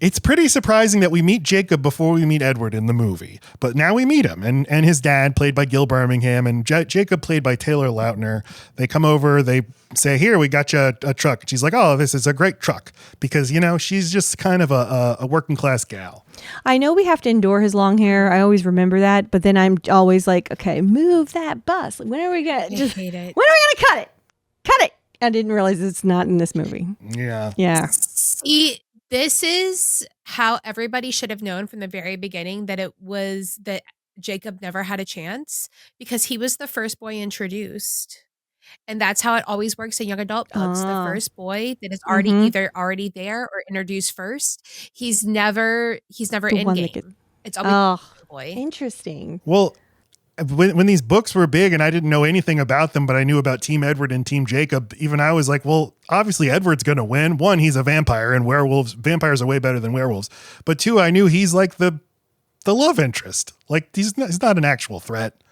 It's pretty surprising that we meet Jacob before we meet Edward in the movie, but now we meet him and his dad played by Gil Birmingham and Jacob played by Taylor Lautner. They come over, they say, here, we got you a truck. And she's like, oh, this is a great truck because, she's just kind of a working class gal. I know we have to endure his long hair. I always remember that. But then I'm always like, okay, move that bus. When are we going to hate it. When are we going to cut it? Cut it. I didn't realize it's not in this movie. Yeah. Yeah. See, this is how everybody should have known from the very beginning that that Jacob never had a chance because he was the first boy introduced. And that's how it always works in young adult books. The first boy that is already either already there or introduced first. He's never in game. It's always the boy. Interesting. Well, when these books were big and I didn't know anything about them, but I knew about Team Edward and Team Jacob, even I was like, well, obviously Edward's going to win. One, he's a vampire and vampires are way better than werewolves. But two, I knew he's like the love interest. Like he's not an actual threat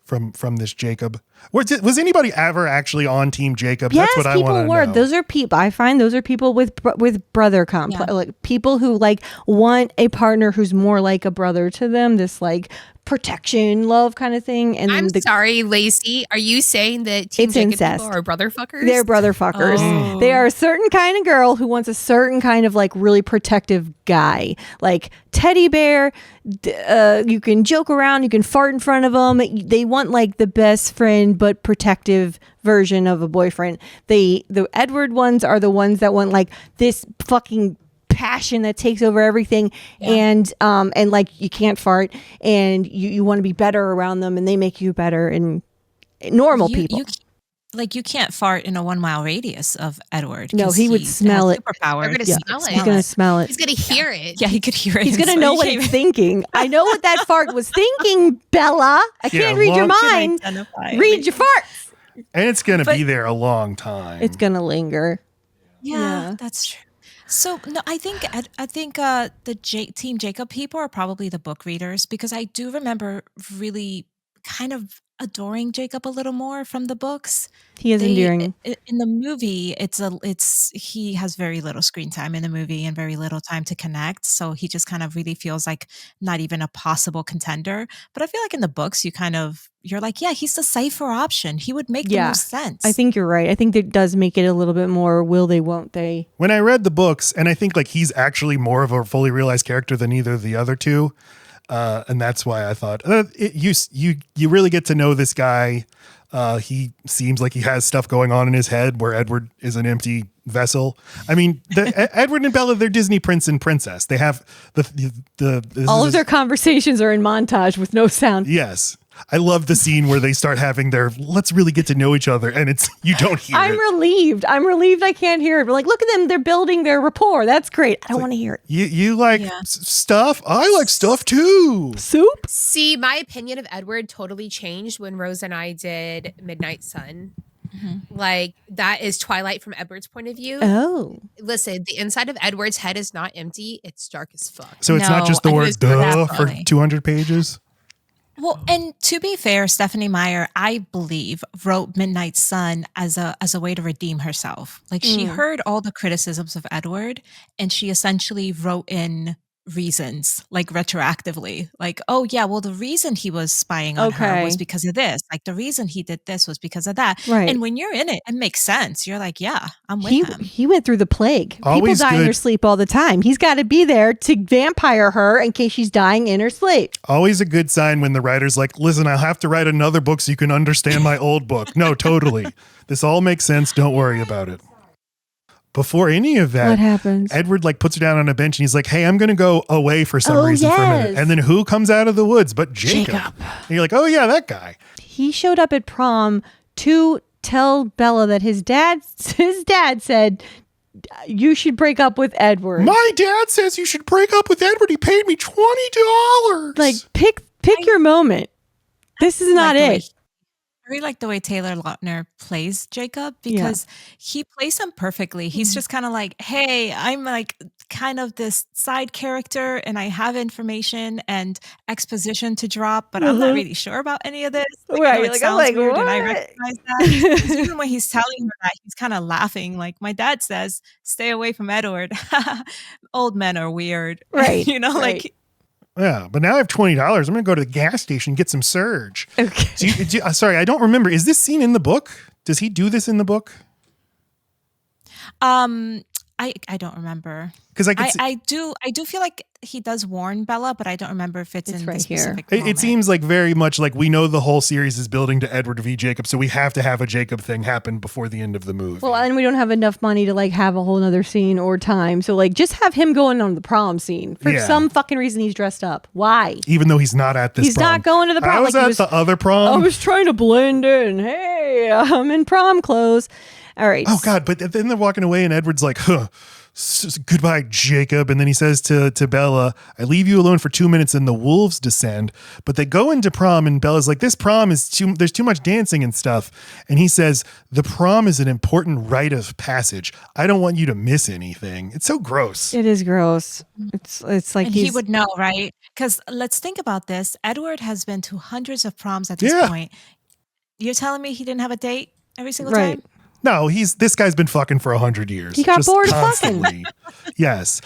from this Jacob. Was anybody ever actually on Team Jacob? Yes, that's what I want to know. people were. Those are people. I find those are people with brother complex, like people who like want a partner who's more like a brother to them. This like protection, love kind of thing. And I'm sorry, Lacey. Are you saying that Team Jacob people are brother fuckers? They're brother fuckers. Oh. They are a certain kind of girl who wants a certain kind of like really protective guy, like teddy bear. You can joke around, you can fart in front of them. They want like the best friend but protective version of a boyfriend. The Edward ones are the ones that want like this fucking passion that takes over everything, and like you can't fart and you want to be better around them and they make you better, and normal people. You can't fart in a 1 mile radius of Edward. No, he would smell it. They're going to smell it. He's going to smell it. He's going to hear it. Yeah, he could hear it. He's going to know what it's thinking. I know what that fart was thinking, Bella. I can't read your mind. Read your farts. And it's going to be there a long time. It's going to linger. Yeah, that's true. So no, I think the Team Jacob people are probably the book readers, because I do remember really kind of adoring Jacob a little more from the books. He is endearing. In the movie, he has very little screen time in the movie and very little time to connect. So he just kind of really feels like not even a possible contender. But I feel like in the books, you're like, yeah, he's the safer option. He would make the most sense. I think you're right. I think that does make it a little bit more will they, won't they. When I read the books, and I think like he's actually more of a fully realized character than either of the other two. And that's why I thought you really get to know this guy. He seems like he has stuff going on in his head where Edward is an empty vessel. I mean, Edward and Bella, they're Disney prince and princess. They have all of their conversations are in montage with no sound. Yes. I love the scene where they start having their let's really get to know each other, and you don't hear it. I'm relieved I can't hear it. But like, look at them. They're building their rapport. That's great. I don't want to hear it. You like stuff? I like stuff too. Soup? See, my opinion of Edward totally changed when Rose and I did Midnight Sun. Mm-hmm. Like, that is Twilight from Edward's point of view. Oh. Listen, the inside of Edward's head is not empty. It's dark as fuck. So it's not just the word duh for 200 pages? Well, and to be fair, Stephanie Meyer, I believe, wrote Midnight Sun as a way to redeem herself. Like she heard all the criticisms of Edward, and she essentially wrote in reasons, like retroactively, like, oh yeah, well the reason he was spying on her was because of this, like the reason he did this was because of that, right? And when you're in it makes sense. You're like, yeah, I'm with him. He went through the plague. Always people die in their sleep all the time. He's got to be there to vampire her in case she's dying in her sleep. Always a good sign when the writer's like, listen, I'll have to write another book so you can understand my old book. No, totally, this all makes sense, don't worry about it. Before any of that, what happens? Edward like puts her down on a bench and he's like, hey, I'm going to go away for some reason for a minute. And then who comes out of the woods but Jacob? And you're like, oh yeah, that guy. He showed up at prom to tell Bella that his dad said, you should break up with Edward. My dad says you should break up with Edward. He paid me $20. Like, pick your moment. This is not it. really like the way Taylor Lautner plays Jacob because he plays him perfectly. He's just kind of like, hey, I'm like kind of this side character and I have information and exposition to drop, but I'm not really sure about any of this. Like, I know it sounds weird and I recognize that. 'Cause even when he's telling her that, he's kind of laughing. Like, my dad says, stay away from Edward. Old men are weird. Right. You know, right. like, Yeah, but now I have $20. I'm going to go to the gas station and get some Surge. Okay. Sorry, I don't remember. Is this scene in the book? Does he do this in the book? I don't remember. Because I do feel like he does warn Bella, but I don't remember if it's in right the specific It moment. seems like very much like we know the whole series is building to Edward v. Jacob, so we have to have a Jacob thing happen before the end of the movie. Well, and we don't have enough money to like have a whole nother scene or time. So like just have him going on the prom scene. For some fucking reason he's dressed up. Why? Even though he's not at this He's prom. not going to the prom. I was at the other prom. I was trying to blend in. Hey, I'm in prom clothes. All right. Oh God, but then they're walking away and Edward's like, goodbye, Jacob. And then he says to Bella, I leave you alone for 2 minutes and the wolves descend. But they go into prom and Bella's like, this prom is there's too much dancing and stuff. And he says, the prom is an important rite of passage. I don't want you to miss anything. It's so gross. It is gross. It's like and he would know, right? Because let's think about this. Edward has been to hundreds of proms at this point. You're telling me he didn't have a date every single time? No, this guy's been fucking for 100 years. He got just bored of constantly. Yes.